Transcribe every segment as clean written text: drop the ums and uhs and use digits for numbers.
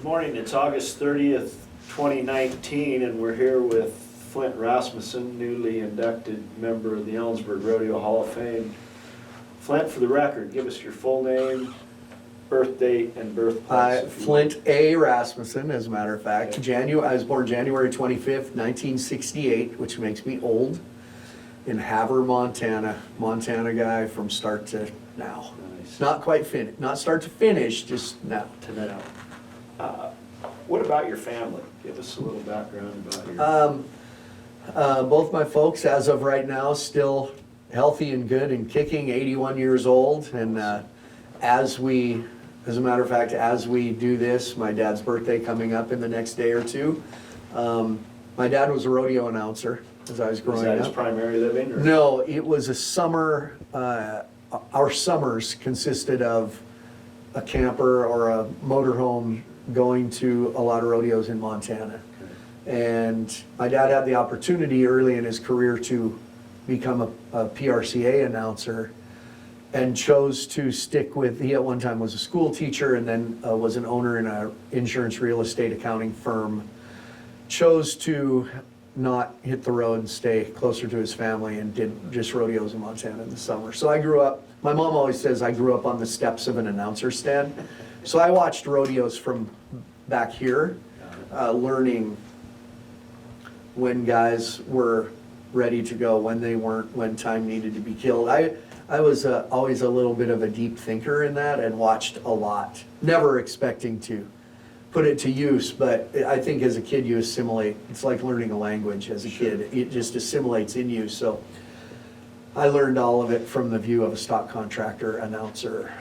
Good morning, it's August 30th, 2019, and we're here with Flint Rasmussen, newly inducted member of the Ellensburg Rodeo Hall of Fame. Flint, for the record, give us your full name, birth date, and birthplace. Flint A. Rasmussen, as a matter of fact. Okay. I was born January 25th, 1968, which makes me old, in Havre, Montana. Montana guy from start to now. Nice. Not quite finished, not start to finish, just now. To now. What about your family? Give us a little background about your... Both my folks, as of right now, still healthy and good and kicking, 81 years old. And as a matter of fact, as we do this, my dad's birthday coming up in the next day or two. My dad was a rodeo announcer as I was growing up. Is that his primary living? Or? No, it was a summer, our summers consisted of a camper or a motorhome going to a lot of rodeos in Montana. Okay. And my dad had the opportunity early in his career to become a PRCA announcer and chose to stick with, he at one time was a school teacher and then was an owner in an insurance real estate accounting firm, chose to not hit the road and stay closer to his family and did just rodeos in Montana in the summer. So I grew up, my mom always says I grew up on the steps of an announcer stand. So I watched rodeos from back here, learning when guys were ready to go, when they weren't, when time needed to be killed. I was always a little bit of a deep thinker in that and watched a lot, never expecting to put it to use, but I think as a kid you assimilate. It's like learning a language as a kid. It just assimilates in you. So I learned all of it from the view of a stock contractor, announcer.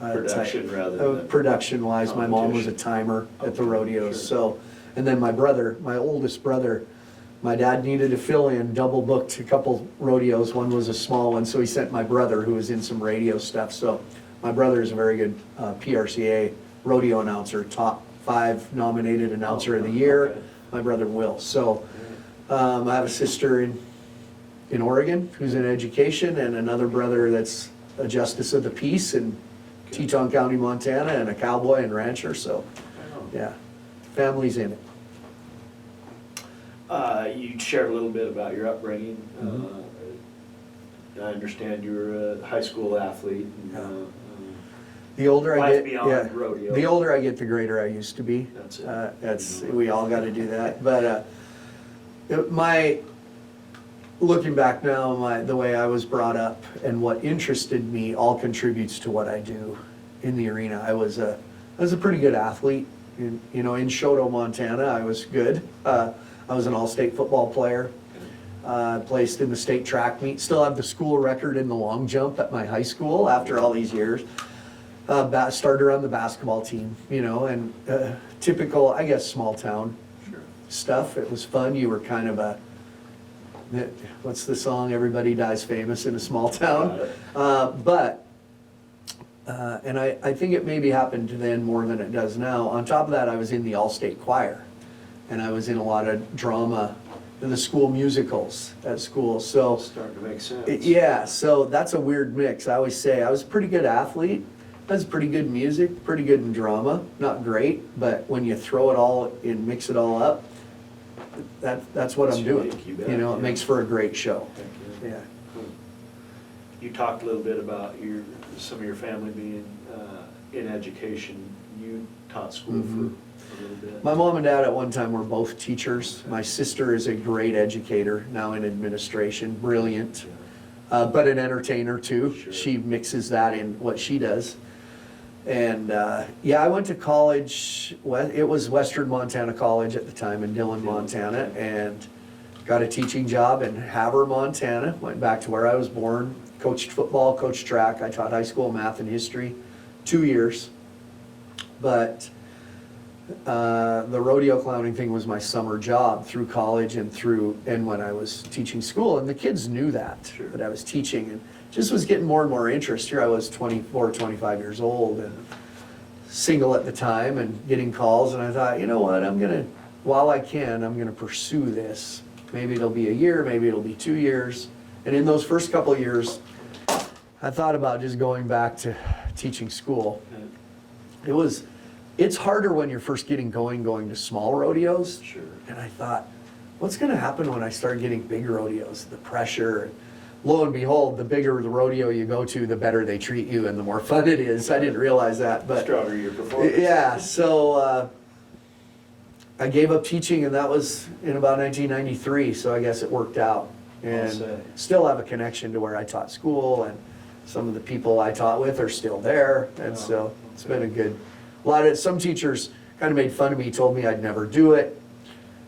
Production rather than... Production-wise, my mom was a timer at the rodeos. Sure. So, and then my brother, my oldest brother, my dad needed to fill in, double booked a couple rodeos. One was a small one, so he sent my brother who was in some radio stuff. So my brother is a very good PRCA rodeo announcer, top 5 nominated announcer of the year. Okay. My brother Will. So I have a sister in Oregon who's in education and another brother that's a justice of the peace in Teton County, Montana, and a cowboy and rancher. So yeah, family's in it. You shared a little bit about your upbringing. I understand you were a high school athlete. And, the older I get, rodeo. The older I get, the greater I used to be. That's it. We all got to do that. But looking back now, the way I was brought up and what interested me all contributes to what I do in the arena. I was a pretty good athlete. In Shoto, Montana, I was good. I was an all-state football player. Placed in the state track meet. Still have the school record in the long jump at my high school after all these years. Started around the basketball team, and typical, I guess, small town stuff. It was fun. You were kind of what's the song? Everybody dies famous in a small town. And I think it maybe happened then more than it does now. On top of that, I was in the all-state choir, and I was in a lot of drama in the school musicals at school. So starting to make sense. Yeah, so that's a weird mix. I always say I was a pretty good athlete. I was pretty good in music, pretty good in drama. Not great, but when you throw it all and mix it all up, that's what I'm doing. It makes for a great show. Yeah. You talked a little bit about some of your family being in education. You taught school for a little bit. My mom and dad at one time were both teachers. My sister is a great educator, now in administration, brilliant, but an entertainer too. Sure. She mixes that in what she does. And I went to college. It was Western Montana College at the time in Dillon, Montana, and got a teaching job in Havre, Montana. Went back to where I was born. Coached football, coached track. I taught high school math and history, 2 years. But the rodeo clowning thing was my summer job through college and when I was teaching school. And the kids knew that I was teaching, and just was getting more and more interest. Here I was 24, 25 years old and single at the time and getting calls. And I thought, you know what, while I can, I'm gonna pursue this. Maybe it'll be a year, maybe it'll be 2 years. And in those first couple of years, I thought about just going back to teaching school. It was it's harder when you're first going to small rodeos. Sure. And I thought, what's gonna happen when I start getting big rodeos, the pressure? Lo and behold, the bigger the rodeo you go to, the better they treat you and the more fun it is. I didn't realize that, The but stronger your performance. yeah, so I gave up teaching, and that was in about 1993, so I guess it worked out. Well said. And still have a connection to where I taught school, and some of the people I taught with are still there, and so it's been some teachers kind of made fun of me, told me I'd never do it,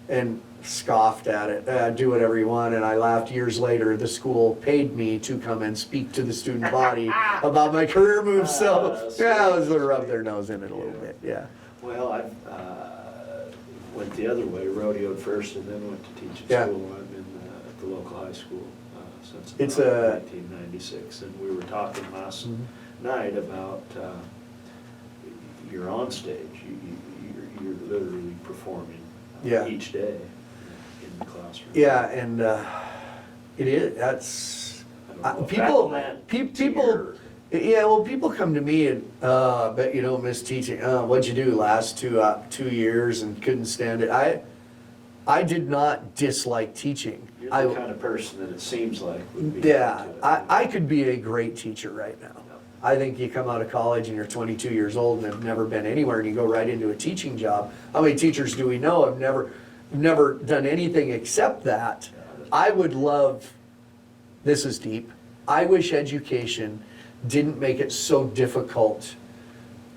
and scoffed at it. Do whatever you want, and I laughed. Years later, the school paid me to come and speak to the student body about my career moves, so yeah, I was gonna rub their nose in it a little bit, yeah. Well, I went the other way, rodeoed first and then went to teach at Yeah. school. I've been at the local high school since It's about 1996, and we were talking last Mm-hmm. night about you're on stage, you're literally performing Yeah. each day in the classroom. Yeah, and it is, that's, I don't know if people, that led people, to yeah, well, people come to me and, bet you don't miss teaching, what'd you do last 2 years and couldn't stand it? I did not dislike teaching. You're the kind of person that it seems like would be Yeah, into it. I could be a great teacher right now. I think you come out of college and you're 22 years old and have never been anywhere and you go right into a teaching job. How many teachers do we know have never done anything except that? I would love, this is deep, I wish education didn't make it so difficult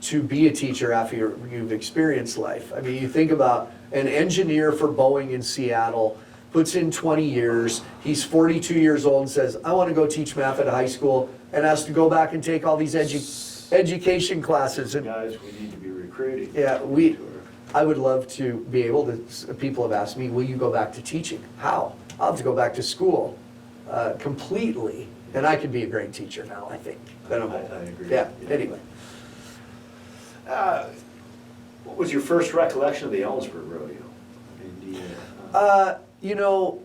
to be a teacher after you've experienced life. I mean, you think about an engineer for Boeing in Seattle, puts in 20 years, he's 42 years old and says, I want to go teach math at a high school, and has to go back and take all these education classes. And Guys, we need to be recruiting. yeah, I would love to be able to, people have asked me, will you go back to teaching? How? I'll have to go back to school completely, and I could be a great teacher now, I think. I agree. Yeah, anyway. What was your first recollection of the Ellensburg Rodeo? I mean, do you, You know,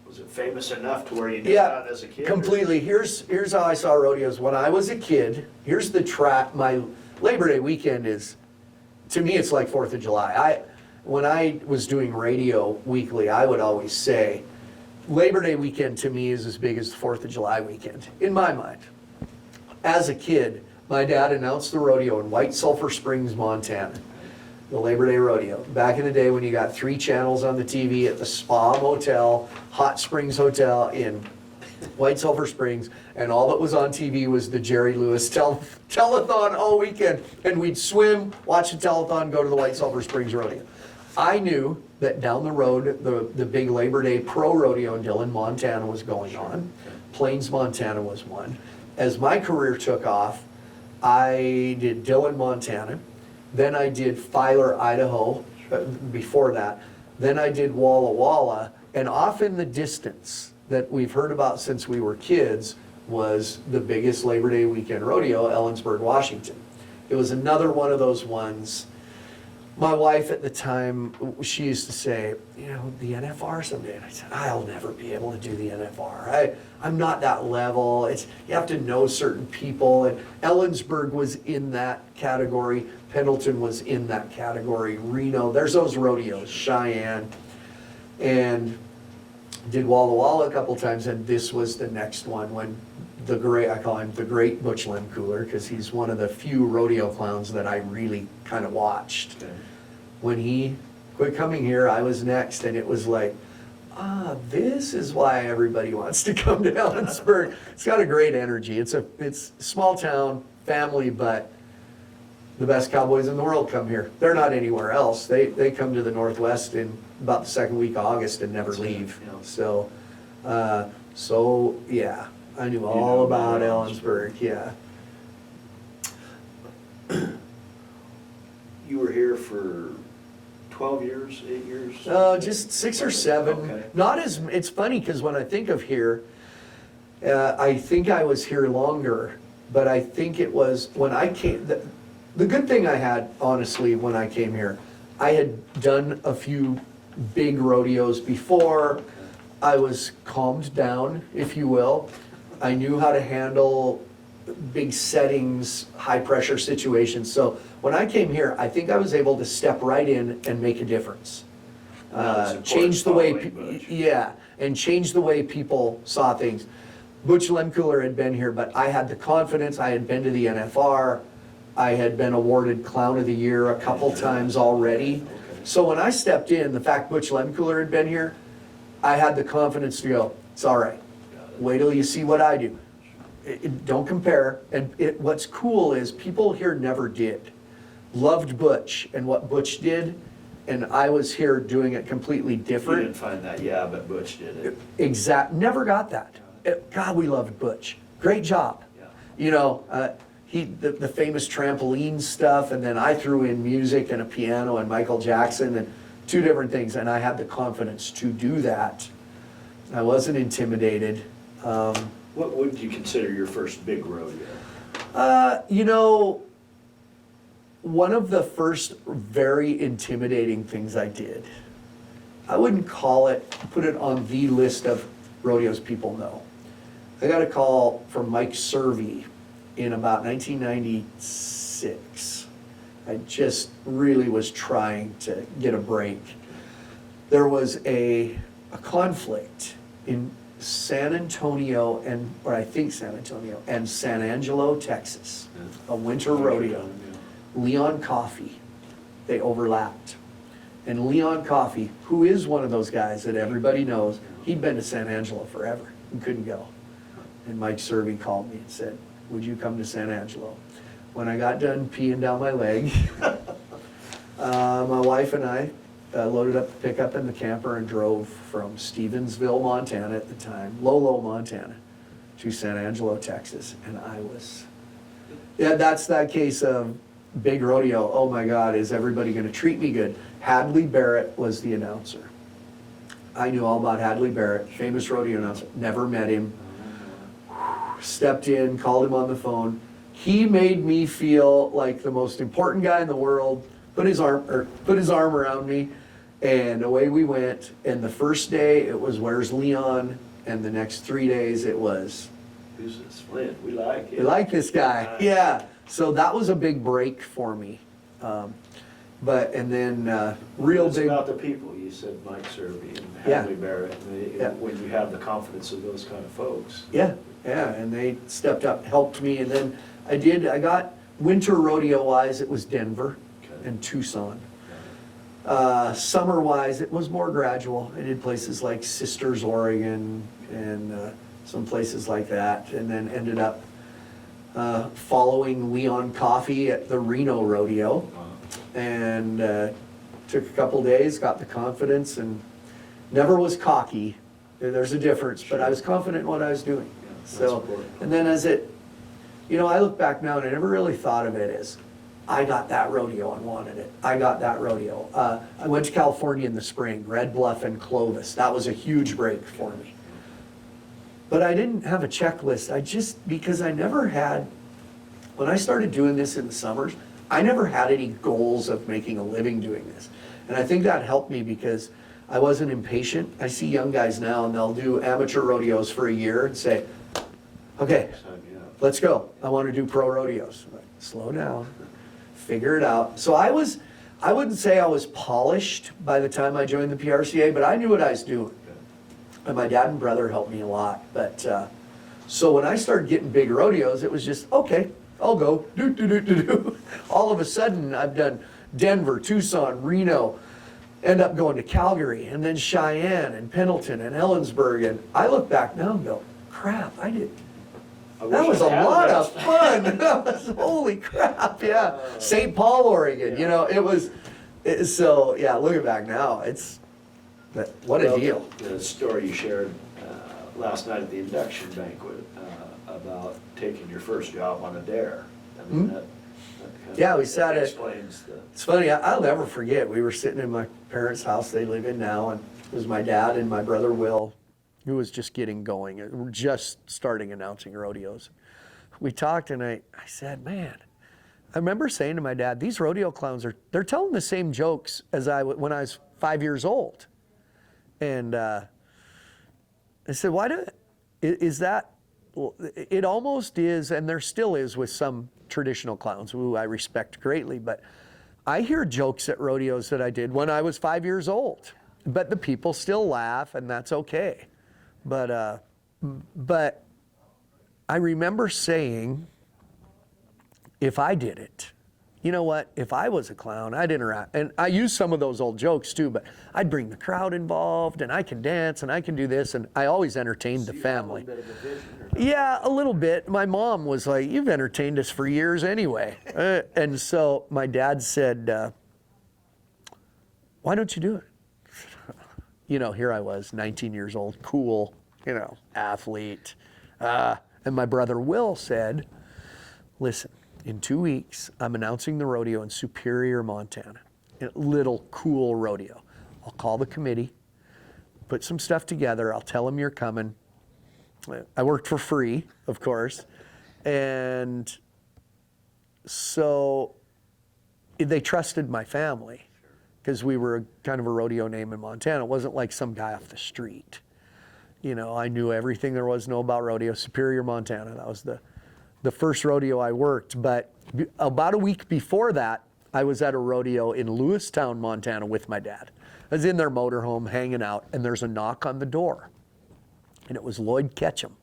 was it famous enough to where you knew yeah, about it as a kid? or- completely. Here's how I saw rodeos. When I was a kid, here's the track, my Labor Day weekend is, to me, it's like 4th of July. When I was doing radio weekly, I would always say, Labor Day weekend to me is as big as the 4th of July weekend, in my mind. As a kid, my dad announced the rodeo in White Sulphur Springs, Montana. The Labor Day Rodeo. Back in the day when you got 3 channels on the TV at the Spa Motel, Hot Springs Hotel in White Sulphur Springs, and all that was on TV was the Jerry Lewis telethon all weekend. And we'd swim, watch the telethon, go to the White Sulphur Springs Rodeo. I knew that down the road, the big Labor Day Pro Rodeo in Dillon, Montana was going on. Plains, Montana was one. As my career took off, I did Dillon, Montana. Then I did Filer, Idaho, before that. Then I did Walla Walla, and off in the distance that we've heard about since we were kids was the biggest Labor Day weekend rodeo, Ellensburg, Washington. It was another one of those ones. My wife at the time, she used to say, you know, the NFR someday. And I said, I'll never be able to do the NFR. I'm not that level. You have to know certain people. And Ellensburg was in that category. Pendleton was in that category. Reno, there's those rodeos, Cheyenne. And did Walla Walla a couple times, and this was the next one when I call him the great Butch Lemcooler, because he's one of the few rodeo clowns that I really kind of watched. Okay. When he quit coming here, I was next, and it was like, this is why everybody wants to come to Ellensburg. It's got a great energy. It's small town, family, but the best cowboys in the world come here. They're not anywhere else. They come to the Northwest in about the second week of August and never leave. Yeah. So yeah, I knew all about Ellensburg, yeah. You were here for 12 years, 8 years? Just 6 or 7. Okay. Not as, it's funny because when I think of here, I think I was here longer, but I think it was when I came, the good thing I had, honestly, when I came here, I had done a few big rodeos before. I was calmed down, if you will. I knew how to handle big settings, high pressure situations. So when I came here, I think I was able to step right in and make a difference. Change the way, yeah, and change the way people saw things. Butch Lemcooler had been here, but I had the confidence. I had been to the NFR. I had been awarded Clown of the Year a couple times already. So when I stepped in, the fact Butch Lemcooler had been here, I had the confidence to go, it's all right. Wait till you see what I do. Don't compare. And what's cool is people here never did. Loved Butch and what Butch did, and I was here doing it completely different. You didn't find that, yeah, but Butch did it. Never got that. God, we loved Butch. Great job. Yeah. You know, the famous trampoline stuff, and then I threw in music and a piano and Michael Jackson and two different things, and I had the confidence to do that. I wasn't intimidated. What would you consider your first big rodeo? You know, one of the first very intimidating things I did, I wouldn't put it on the list of rodeos people know. I got a call from Mike Servey in about 1996. I just really was trying to get a break. There was a conflict in San Antonio and San Angelo, Texas, a winter rodeo. Leon Coffey, they overlapped. And Leon Coffey, who is one of those guys that everybody knows, he'd been to San Angelo forever and couldn't go. And Mike Servey called me and said, would you come to San Angelo? When I got done peeing down my leg, my wife and I loaded up the pickup in the camper and drove from Stevensville, Montana at the time, Lolo, Montana, to San Angelo, Texas. And that's that case of big rodeo. Oh my God, is everybody gonna treat me good? Hadley Barrett was the announcer. I knew all about Hadley Barrett, famous rodeo announcer, never met him. Stepped in, called him on the phone. He made me feel like the most important guy in the world, put his arm around me, and away we went. And the first day it was, where's Leon? And the next 3 days it was, who's this Flint? We like it. We like this guy, yeah. So that was a big break for me. Real It's big. about the people. You said Mike Servey and Yeah. Hadley Barrett. Yeah. When you have the confidence of those kind of folks. Yeah, and they stepped up, helped me, and then I got winter rodeo wise, it was Denver and Tucson. Summer wise, it was more gradual. I did places like Sisters, Oregon, and some places like that, and then ended up following Leon Coffey at the Reno Rodeo, and took a couple days, got the confidence, and never was cocky. There's a difference, but I was confident in what I was doing. So, and then I look back now and I never really thought of it as, I got that rodeo and wanted it. I got that rodeo. I went to California in the spring, Red Bluff and Clovis. That was a huge break for me. But I didn't have a checklist. Because I never had, when I started doing this in the summers, I never had any goals of making a living doing this. And I think that helped me because I wasn't impatient. I see young guys now and they'll do amateur rodeos for a year and say, okay, let's go. I want to do pro rodeos. Like, slow down, figure it out. So I wouldn't say I was polished by the time I joined the PRCA, but I knew what I was doing. And my dad and brother helped me a lot. But so when I started getting big rodeos, it was just, okay, I'll go, do. All of a sudden, I've done Denver, Tucson, Reno, end up going to Calgary, and then Cheyenne, and Pendleton, and Ellensburg, and I look back now and go, crap, that was a lot of fun. That was, holy crap, yeah. St. Paul, Oregon, it was, so, yeah, looking back now, what a deal. The story you shared last night at the induction banquet about taking your first job on a dare. I mean, that kind of we sat at, explains the... It's funny, I'll never forget, we were sitting in my parents' house they live in now, and it was my dad and my brother Will, who was just getting going, just starting announcing rodeos. We talked and I said, man, I remember saying to my dad, these rodeo clowns they're telling the same jokes as when I was 5 years old. And I said, is that it almost is, and there still is with some traditional clowns, who I respect greatly, but I hear jokes at rodeos that I did when I was 5 years old, but the people still laugh, and that's okay. But I remember saying, if I did it, you know what, if I was a clown, I'd interact. And I use some of those old jokes too, but I'd bring the crowd involved, and I can dance, and I can do this, and I always entertained the family. You have a little bit of a vision, or not? Yeah, a little bit. My mom was like, you've entertained us for years anyway. And so my dad said, why don't you do it? You know, here I was, 19 years old, cool, you know, athlete. And my brother Will said, listen, in 2 weeks, I'm announcing the rodeo in Superior, Montana. A little cool rodeo. I'll call the committee, put some stuff together. I'll tell them you're coming. I worked for free, of course. And so they trusted my family because we were kind of a rodeo name in Montana. It wasn't like some guy off the street. You know, I knew everything there was to know about rodeo. Superior, Montana. That was the first rodeo I worked. But about a week before that, I was at a rodeo in Lewistown, Montana with my dad. I was in their motorhome hanging out, and there's a knock on the door. And it was Lloyd Ketchum,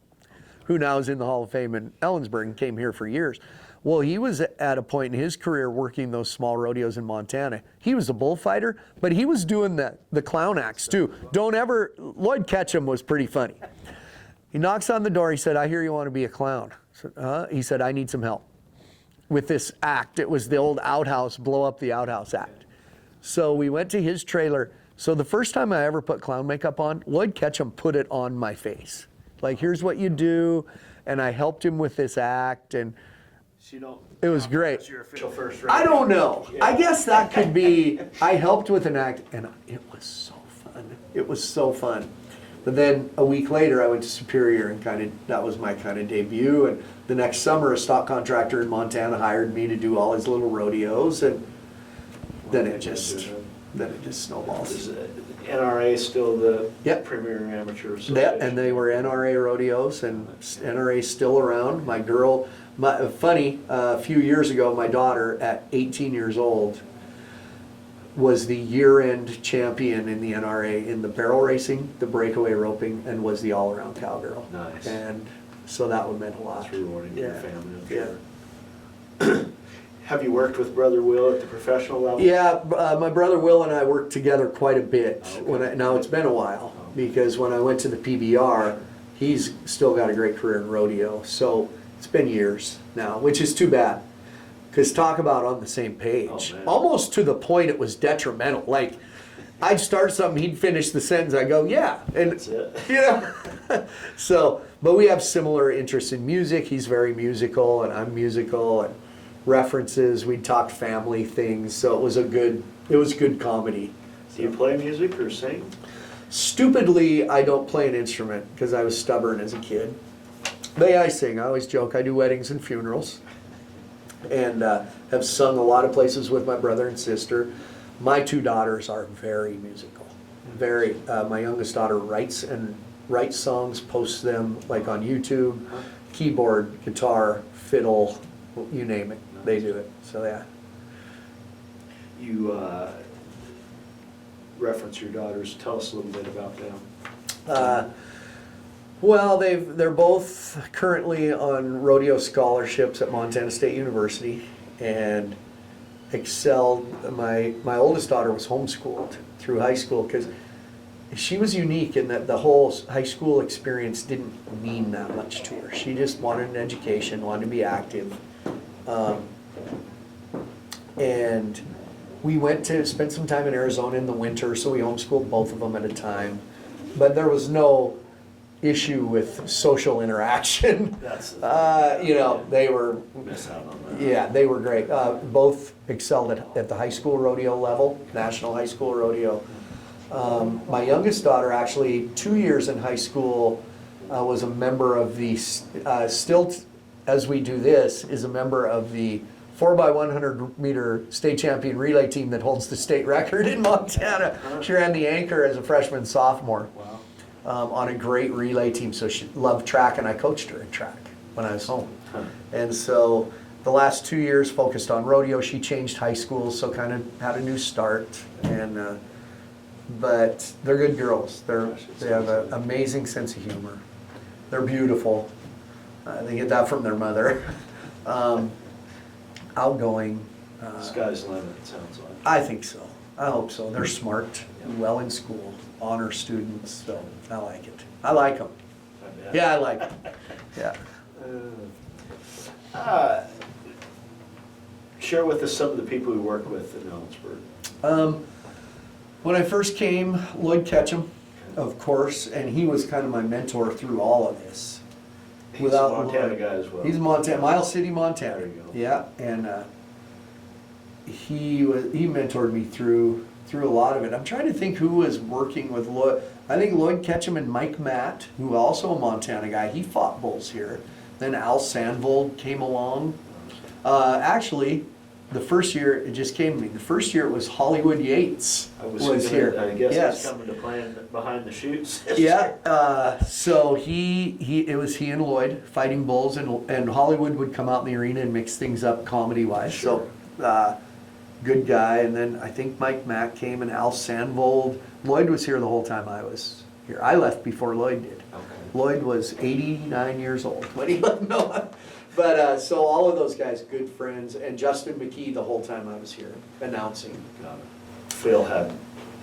who now is in the Hall of Fame in Ellensburg and came here for years. Well, he was at a point in his career working those small rodeos in Montana. He was a bullfighter, but he was doing the clown acts too. Lloyd Ketchum was pretty funny. He knocks on the door. He said, I hear you want to be a clown. He said, I need some help with this act. It was the old outhouse, blow up the outhouse act. So we went to his trailer. So the first time I ever put clown makeup on, Lloyd Ketchum put it on my face. Like, here's what you do. And I helped him with this act. And it was great. That's your official first rodeo. I don't know. Yeah. I guess that could be, I helped with an act, and it was so fun. It was so fun. But then a week later, I went to Superior, and that was my kind of debut. And the next summer, a stock contractor in Montana hired me to do all his little rodeos, and then it just snowballs. Is NRA still the Yep. premier amateur association? Yeah, and they were NRA rodeos, and NRA's still around. My girl, a few years ago, my daughter at 18 years old was the year-end champion in the NRA in the barrel racing, the breakaway roping, and was the all-around cowgirl. Nice. And so that would meant a lot. That's rewarding to Yeah. the family, I'm Yeah. sure. Have you worked with Brother Will at the professional level? Yeah, my brother Will and I worked together quite a bit. Okay. Now it's been a while, because when I went to the PBR, he's still got a great career in rodeo. So it's been years now, which is too bad. Because talk about on the same page. Oh, man. Almost to the point it was detrimental. Like, I'd start something, he'd finish the sentence, I go, yeah. And That's it. you know, but we have similar interests in music. He's very musical, and I'm musical, and references. We talked family things, so it was good comedy. Do you play music or sing? Stupidly, I don't play an instrument because I was stubborn as a kid. But yeah, I sing. I always joke. I do weddings and funerals, and have sung a lot of places with my brother and sister. My two daughters are very musical. Very. My youngest daughter writes songs, posts them like on YouTube, keyboard, guitar, fiddle, you name it. They do it. So yeah. You reference your daughters. Tell us a little bit about them. Well, they're both currently on rodeo scholarships at Montana State University, and excelled. My oldest daughter was homeschooled through high school because she was unique in that the whole high school experience didn't mean that much to her. She just wanted an education, wanted to be active. And we went to spend some time in Arizona in the winter, so we homeschooled both of them at a time. But there was no issue with social interaction. They were, Miss out on that. yeah, they were great. Both excelled at the high school rodeo level, national high school rodeo. My youngest daughter, actually 2 years in high school, was a member of the, still as we do this, is a member of the 4x100 meter state champion relay team that holds the state record in Montana. She ran the anchor as a freshman, sophomore. Wow. on a great relay team. So she loved track, and I coached her in track when I was home. Huh. And so the last 2 years focused on rodeo. She changed high schools, so kind of had a new start. And but they're good girls. They have an amazing sense of humor. They're beautiful. They get that from their mother. Outgoing. Sky's the limit, it sounds like. I think so. I hope so. They're smart and well in school, honor students, so I like it. I like them. I bet. Yeah, I like them. Yeah. Share with us some of the people we work with in Ellensburg. When I first came, Lloyd Ketchum, of course, and he was kind of my mentor through all of this. He's a Montana guy as well. He's Montana, Miles City, Montana. There you go. Yeah, and he mentored me through a lot of it. I'm trying to think who was working with Lloyd. I think Lloyd Ketchum and Mike Matt, who also a Montana guy. He fought bulls here. Then Al Sandvold came along. Actually, the first year, it just came to me. The first year it was Hollywood Yates was here. I guess Yes. he's coming to playing behind the chutes. Yeah, so it was he and Lloyd fighting bulls, and Hollywood would come out in the arena and mix things up comedy-wise. Sure. So, good guy. And then I think Mike Mack came and Al Sandvold. Lloyd was here the whole time I was here. I left before Lloyd did. Okay. Lloyd was 89 years old when he left. No, but so all of those guys, good friends, and Justin McKee the whole time I was here announcing. Got it. Phil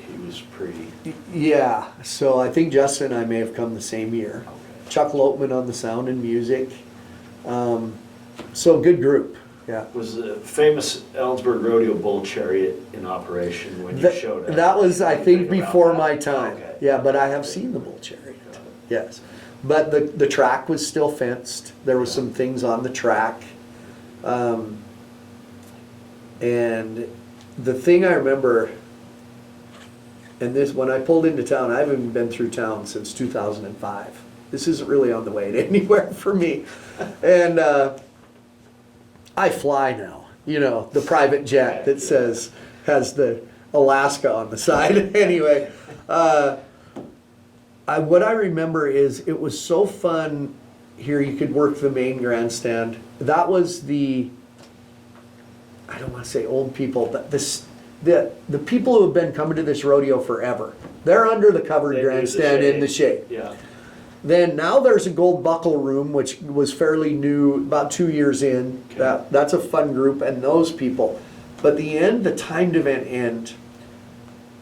he was pretty. Yeah, so I think Justin and I may have come the same year. Okay. Chuck Lopeman on the sound and music. So good group, yeah. Was the famous Ellensburg Rodeo bull chariot in operation when you showed up? That was, I think, Anything about before that? my time. Okay. Yeah, but I have seen the bull chariot, Got it. yes. But the track was still fenced. There were some things on the track. And the thing I remember, and this, when I pulled into town, I haven't been through town since 2005. This isn't really on the way to anywhere for me. And I fly now, the private jet that has the Alaska on the side. Anyway, what I remember is it was so fun here. You could work the main grandstand. That was I don't want to say old people, but the people who have been coming to this rodeo forever. They're under the covered They do the grandstand in the shade. Yeah. Then now there's a gold buckle room, which was fairly new, about 2 years in. Okay. That's a fun group, and those people. But the timed event end,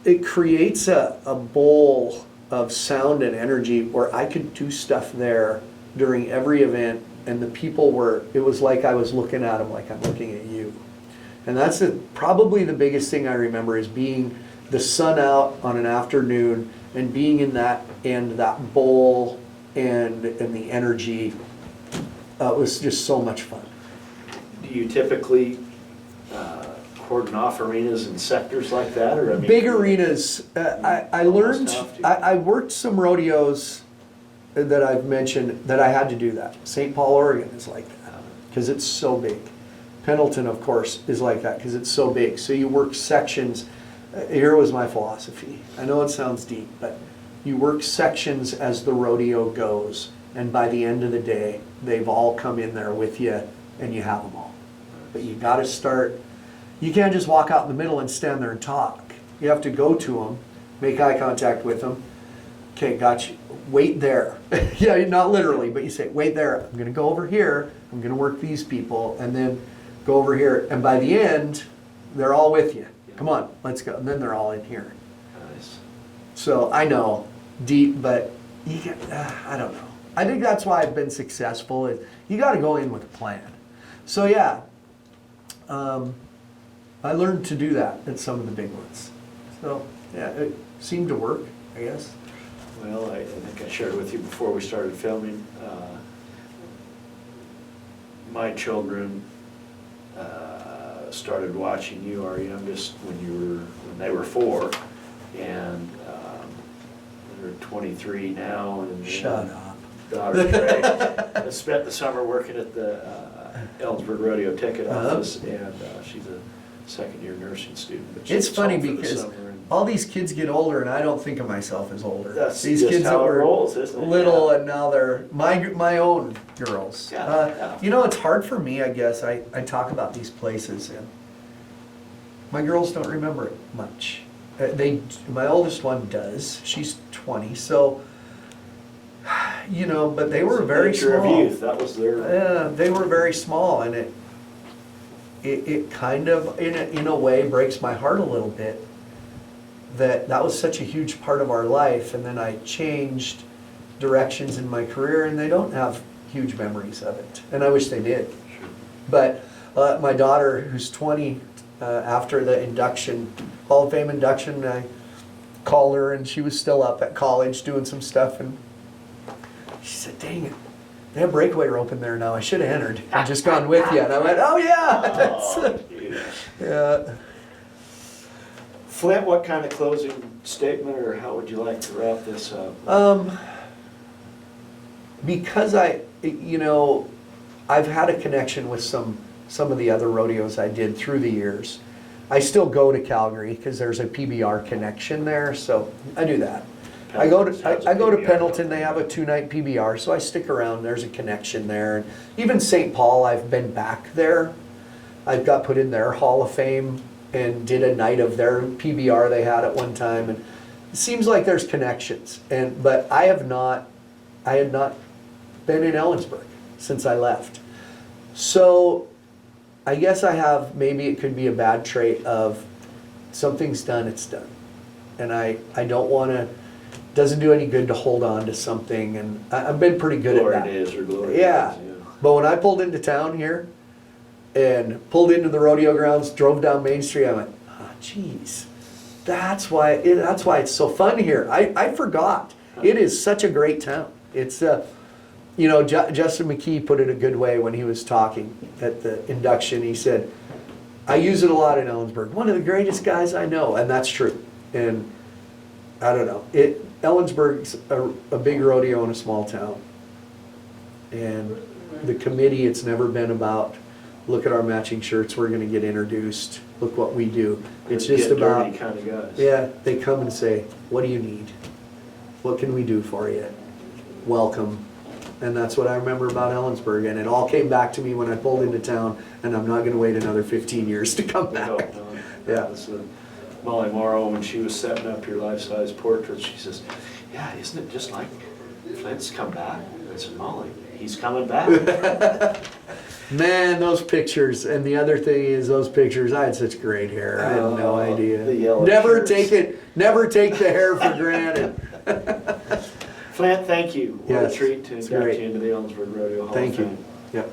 it creates a bowl of sound and energy where I could do stuff there during every event, and the people it was like I was looking at them like I'm looking at you. And that's probably the biggest thing I remember is being the sun out on an afternoon and being in that bowl and the energy. It was just so much fun. Do you typically cordon off arenas in sectors like that, or Big arenas. I learned. I worked some rodeos that I've mentioned that I had to do that. St. Paul, Oregon is like that because it's so big. Pendleton, of course, is like that because it's so big. So you work sections. Here was my philosophy. I know it sounds deep, but you work sections as the rodeo goes, and by the end of the day, they've all come in there with you, and you have them all. But you got to start. You can't just walk out in the middle and stand there and talk. You have to go to them, make eye contact with them. Okay, got you. Wait there. Yeah, not literally, but you say, wait there. I'm going to go over here. I'm going to work these people, and then go over here. And by the end, they're all with you. Come on, let's go. And then they're all in here. Nice. So I know, deep, but you can, I don't know. I think that's why I've been successful. Is you got to go in with a plan. So yeah, I learned to do that at some of the big ones. So yeah, it seemed to work, I guess. Well, I think I shared with you before we started filming. My children started watching you, our youngest, when they were 4, and they're 23 now. And Shut up. Daughter Trey has spent the summer working at the Ellensburg Rodeo ticket office, and she's a second-year nursing student. But she It's gets funny home for the because summer and all these kids get older, and I don't think of myself as older. That's these just kids how that it were rolls, isn't it? little, Yeah. and now they're my own girls. Yeah. You know, it's hard for me, I guess. I talk about these places, and my girls don't remember it much. My oldest one does. She's 20, so you know. But they were very Nature of small. youth, that was their. Yeah, they were very small, and it kind of, in a way, breaks my heart a little bit that was such a huge part of our life, and then I changed directions in my career, and they don't have huge memories of it, and I wish they did. Sure. But my daughter, who's 20, after the induction, Hall of Fame induction, I called her, and she was still up at college doing some stuff, and she said, "Dang it, they have breakaway rope in there now. I should have entered and just gone with you." And I went, "Oh yeah." Oh, yeah. Yeah. Flint, what kind of closing statement, or how would you like to wrap this up? Because I've had a connection with some of the other rodeos I did through the years. I still go to Calgary because there's a PBR connection there, so I do that. I go to PBR. Pendleton. They have a 2-night PBR, so I stick around. There's a connection there. Even St. Paul, I've been back there. I got put in their Hall of Fame and did a night of their PBR they had at one time, and it seems like there's connections. But I had not been in Ellensburg since I left. So I guess I have, maybe it could be a bad trait of something's done, it's done. And I don't want to, doesn't do any good to hold on to something, and I've been pretty good Glory at that. days or glory Yeah. days, But when I pulled into town here and pulled into the rodeo grounds, drove down Main Street, I went, oh, geez, that's why it's so fun here. I forgot. It is such a great town. It's, Justin McKee put it a good way when he was talking at the induction. He said, I use it a lot in Ellensburg. One of the greatest guys I know, and that's true. And I don't know. Ellensburg's a big rodeo in a small town. And the committee, it's never been about, look at our matching shirts, we're gonna get introduced, look what we do. It's just Get about, dirty kind of guys. yeah, they come and say, what do you need? What can we do for you? Welcome. And that's what I remember about Ellensburg, and it all came back to me when I pulled into town, and I'm not gonna wait another 15 years to come No, back. no. Yeah. That was Molly Morrow, when she was setting up your life-size portrait, she says, yeah, isn't it just like Flint's come back? I said, Molly, he's coming back. Man, those pictures, and the other thing is those pictures, I had such great hair, I had no idea. the yellow Never shirts. never take the hair for granted. Flint, thank you. What a Yes, treat to it's induct great. you into the Ellensburg Rodeo Hall of Thank you. Fame. Yep.